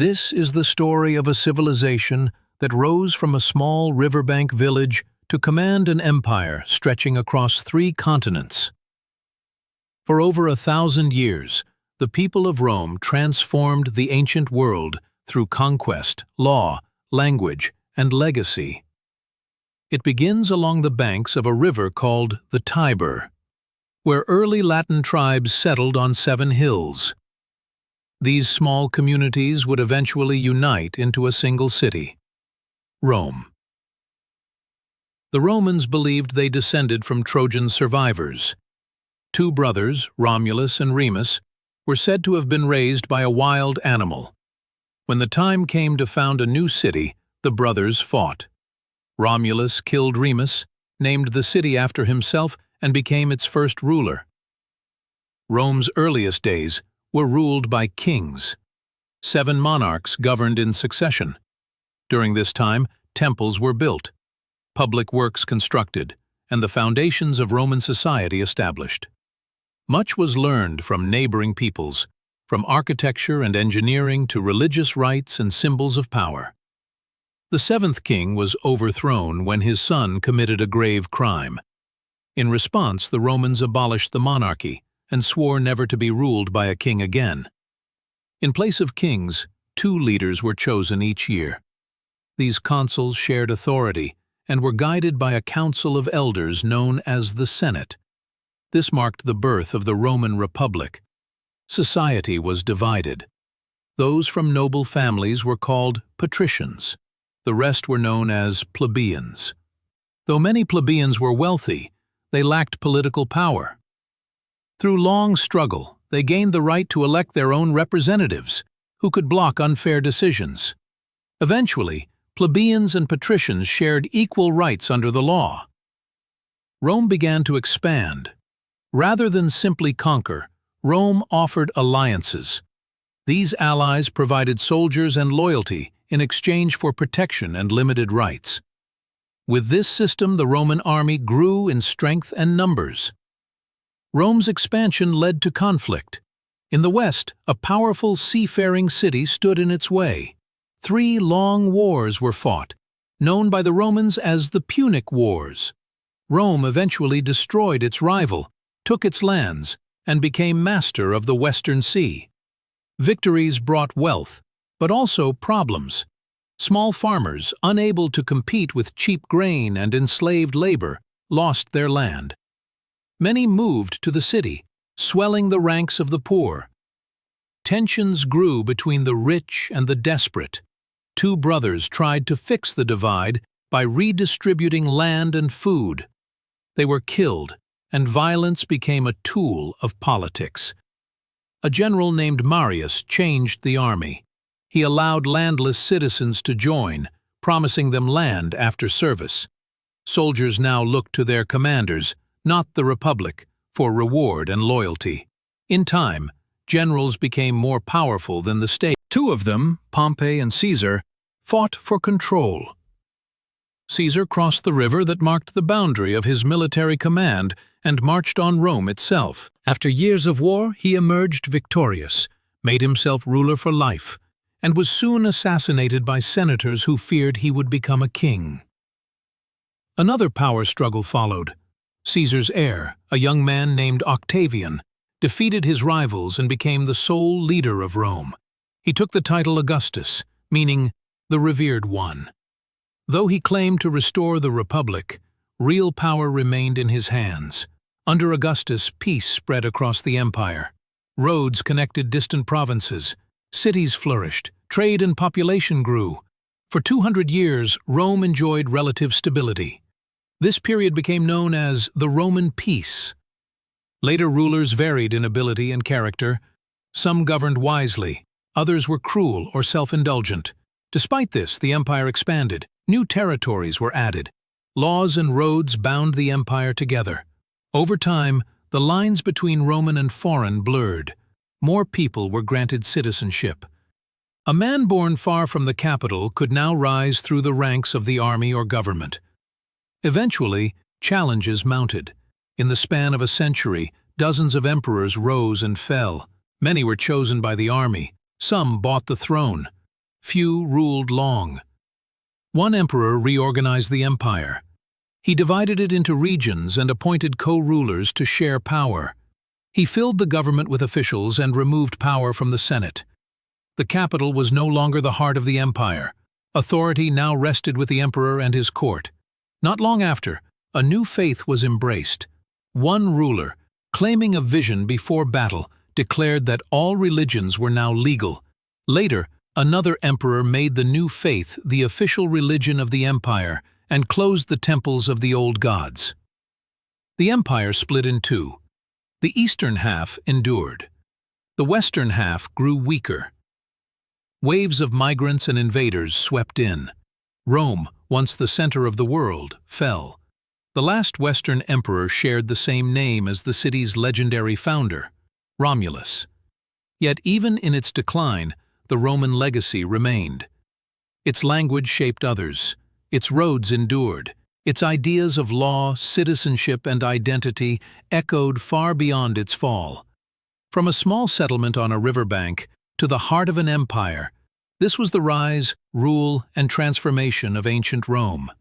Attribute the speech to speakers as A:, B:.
A: This is the story of a civilization that rose from a small riverbank village to command an empire stretching across 3 continents. For over 1,000 years, the people of Rome transformed the ancient world through conquest, law, language, and legacy. It begins along the banks of a river called the Tiber, where early Latin tribes settled on 7 hills. These small communities would eventually unite into a single city, Rome. The Romans believed they descended from Trojan survivors. 2 brothers, Romulus and Remus, were said to have been raised by a wild animal. When the time came to found a new city, the brothers fought. Romulus killed Remus, named the city after himself, and became its first ruler. Rome's earliest days were ruled by kings. 7 monarchs governed in succession. During this time, temples were built, public works constructed, and the foundations of Roman society established. Much was learned from neighboring peoples, from architecture and engineering to religious rites and symbols of power. The 7th king was overthrown when his son committed a grave crime. In response, the Romans abolished the monarchy and swore never to be ruled by a king again. In place of kings, 2 leaders were chosen each year. These consuls shared authority and were guided by a council of elders known as the Senate. This marked the birth of the Roman Republic. Society was divided. Those from noble families were called patricians. The rest were known as plebeians. Though many plebeians were wealthy, they lacked political power. Through long struggle, they gained the right to elect their own representatives, who could block unfair decisions. Eventually, plebeians and patricians shared equal rights under the law. Rome began to expand. Rather than simply conquer, Rome offered alliances. These allies provided soldiers and loyalty in exchange for protection and limited rights. With this system, the Roman army grew in strength and numbers. Rome's expansion led to conflict. In the west, a powerful seafaring city stood in its way. 3 long wars were fought, known by the Romans as the Punic Wars. Rome eventually destroyed its rival, took its lands, and became master of the Western Sea. Victories brought wealth, but also problems. Small farmers, unable to compete with cheap grain and enslaved labor, lost their land. Many moved to the city, swelling the ranks of the poor. Tensions grew between the rich and the desperate. 2 brothers tried to fix the divide by redistributing land and food. They were killed, and violence became a tool of politics. A general named Marius changed the army. He allowed landless citizens to join, promising them land after service. Soldiers now looked to their commanders, not the Republic, for reward and loyalty. In time, generals became more powerful than the state. 2 of them, Pompey and Caesar, fought for control. Caesar crossed the river that marked the boundary of his military command and marched on Rome itself. After years of war, he emerged victorious, made himself ruler for life, and was soon assassinated by senators who feared he would become a king. Another power struggle followed. Caesar's heir, a young man named Octavian, defeated his rivals and became the sole leader of Rome. He took the title Augustus, meaning the revered one. Though he claimed to restore the Republic, real power remained in his hands. Under Augustus, peace spread across the empire. Roads connected distant provinces. Cities flourished. Trade and population grew. For 200 years, Rome enjoyed relative stability. This period became known as the Roman Peace. Later rulers varied in ability and character. Some governed wisely, others were cruel or self-indulgent. Despite this, the empire expanded. New territories were added. Laws and roads bound the empire together. Over time, the lines between Roman and foreign blurred. More people were granted citizenship. A man born far from the capital could now rise through the ranks of the army or government. Eventually, challenges mounted. In the span of a century, dozens of emperors rose and fell. Many were chosen by the army. Some bought the throne. few ruled long. One emperor reorganized the empire. He divided it into regions and appointed co-rulers to share power. He filled the government with officials and removed power from the Senate. The capital was no longer the heart of the empire. Authority now rested with the emperor and his court. Not long after, a new faith was embraced. One ruler, claiming a vision before battle, declared that all religions were now legal. Later, another emperor made the new faith the official religion of the empire and closed the temples of the old gods. The empire split in two. The eastern half endured. The western half grew weaker. Waves of migrants and invaders swept in. Rome, once the center of the world, fell. The last Western emperor shared the same name as the city's legendary founder, Romulus. Yet even in its decline, the Roman legacy remained. Its language shaped others. Its roads endured. Its ideas of law, citizenship, and identity echoed far beyond its fall. From a small settlement on a riverbank to the heart of an empire, this was the rise, rule, and transformation of ancient Rome.